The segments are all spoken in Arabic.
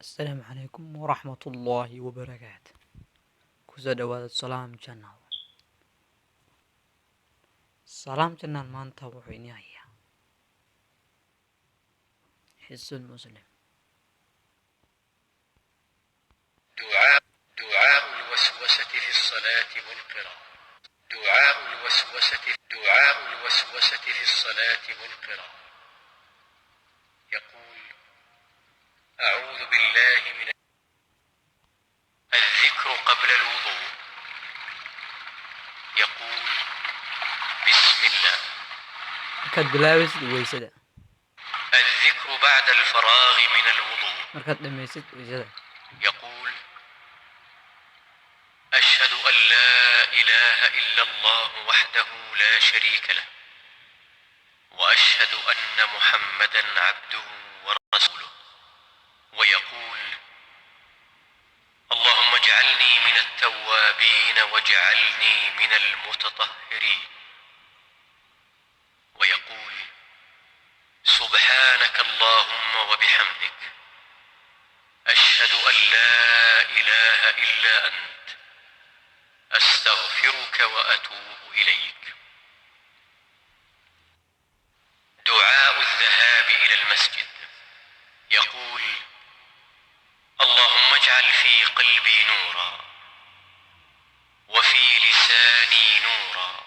السلام عليكم ورحمة الله وبركاته. kusoo dhawaada Salaam Channel. Salaam Channel maanta wuxuu inoo hayaa Hisnul Muslim. دعاء الوسوسة في الصلاة والقراءة. دعاء الوسوسة في الصلاة والقراءة. يقول: أعوذ بالله من الذكر قبل الوضوء. يقول: بسم الله. markaad bilaabaysid weysada, الذكر بعد الفراغ من الوضوء. markaad dhammaysid weysada, يقول: أشهد أن لا إله إلا الله وحده لا شريك له، وأشهد أن محمدا عبده ورسوله. ويقول: اللهم اجعلني من التوابين واجعلني من المتطهرين. ويقول: سبحانك اللهم وبحمدك، أشهد أن لا إله إلا أنت، أستغفرك وأتوب إليك. دعاء الذهاب إلى المسجد. يقول: اللهم اجعل في قلبي نورا، وفي لساني نورا،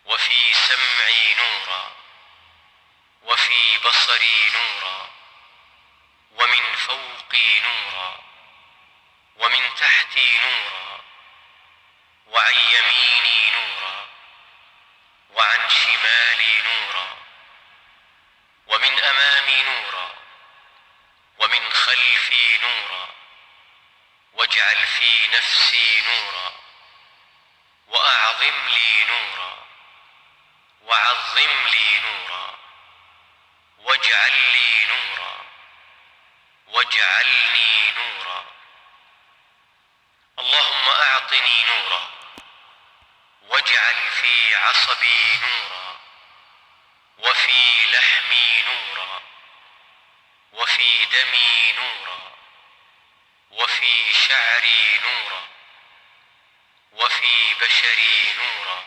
وفي سمعي نورا، وفي بصري نورا، ومن فوقي نورا، ومن تحتي نورا، وعن يميني نورا، وعن شمالي نورا، ومن أمامي نورا، ومن خلفي نورا، واجعل في نفسي نورا، وأعظم لي نورا، وعظم لي نورا، واجعل لي نورا، واجعلني نورا. اللهم أعطني نورا، واجعل في عصبي نورا، وفي لحمي نورا، وفي دمي نورا، وفي شعري نورا، وفي بشري نورا.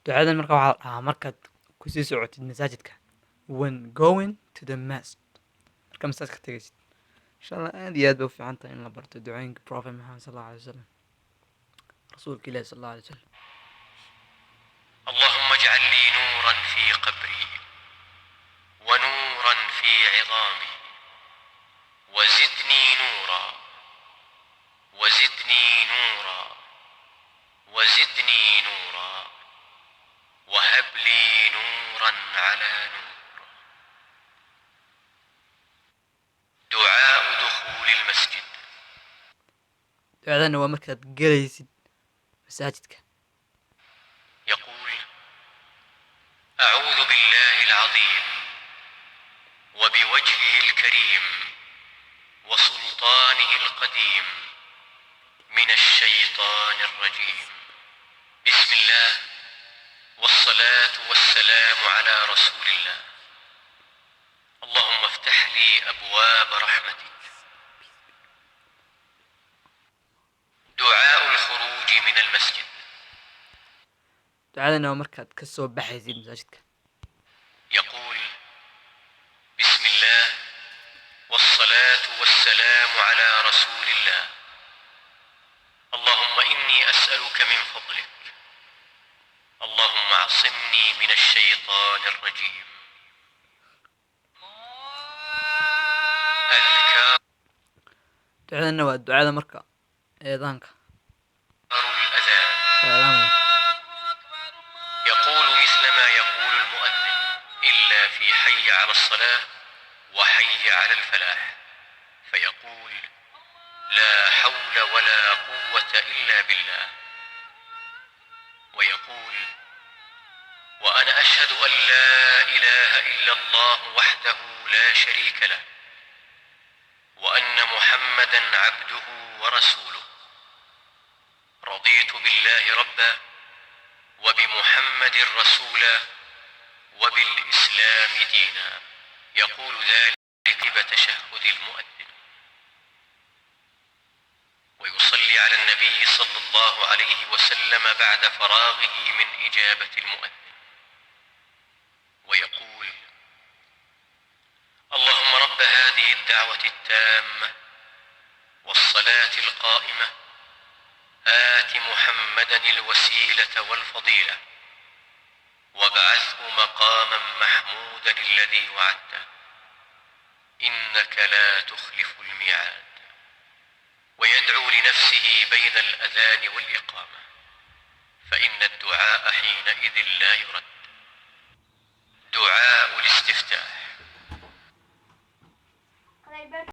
ducadan marka waxaa la dhahaa markaad kusii socotid masaajidka, when going to the mosque, marka masaajidka tegaysid. insha allah aad iyo aad bay u fiican tahay in la barto ducooyinka Prophet Muhammad sallallahu alaihi wasallam, rasuulka ilaahi sallallahu alaihi wasallam. اللهم اجعل لي نورا في قبري، ونورا في عظامي، وزدني نورا، وزدني نورا، وزدني نورا، وهب لي نورا على نور. دعاء دخول المسجد. ducadan waa markaad gelaysid masaajidka. يقول: أعوذ بالله العظيم وبوجهه الكريم وسلطانه القديم من الشيطان الرجيم. بسم الله، والصلاة والسلام على رسول الله. اللهم افتح لي أبواب رحمتك. دعاء الخروج من المسجد. ducadan waa markaad ka soo baxaysid masaajidka. يقول: بسم الله، والصلاة والسلام على رسول الله. اللهم إني أسألك من فضلك، اللهم اعصمني من الشيطان الرجيم. أذكار ducadanna waa ducada marka eedaanka الأذان. la eedaamayo. يقول مثل ما يقول المؤذن، إلا في حي على الصلاة وحي على الفلاح، فيقول: لا حول ولا قوة إلا بالله. ويقول: وأنا أشهد أن لا إله إلا الله وحده لا شريك له، وأن محمدا عبده ورسوله. رضيت بالله ربا، وبمحمد رسولا، وبالإسلام دينا. يقول ذلك عقب تشهد المؤذن، ويصلي على النبي صلى الله عليه وسلم بعد فراغه من إجابة المؤذن، ويقول: اللهم رب هذه الدعوة التامة والصلاة القائمة آت محمدا الوسيلة والفضيلة وابعثه مقاما محمودا الذي وعدته إنك لا تخلف الميعاد. ويدعو لنفسه بين الأذان والإقامة، فإن الدعاء حينئذ لا يرد. دعاء الاستفتاح.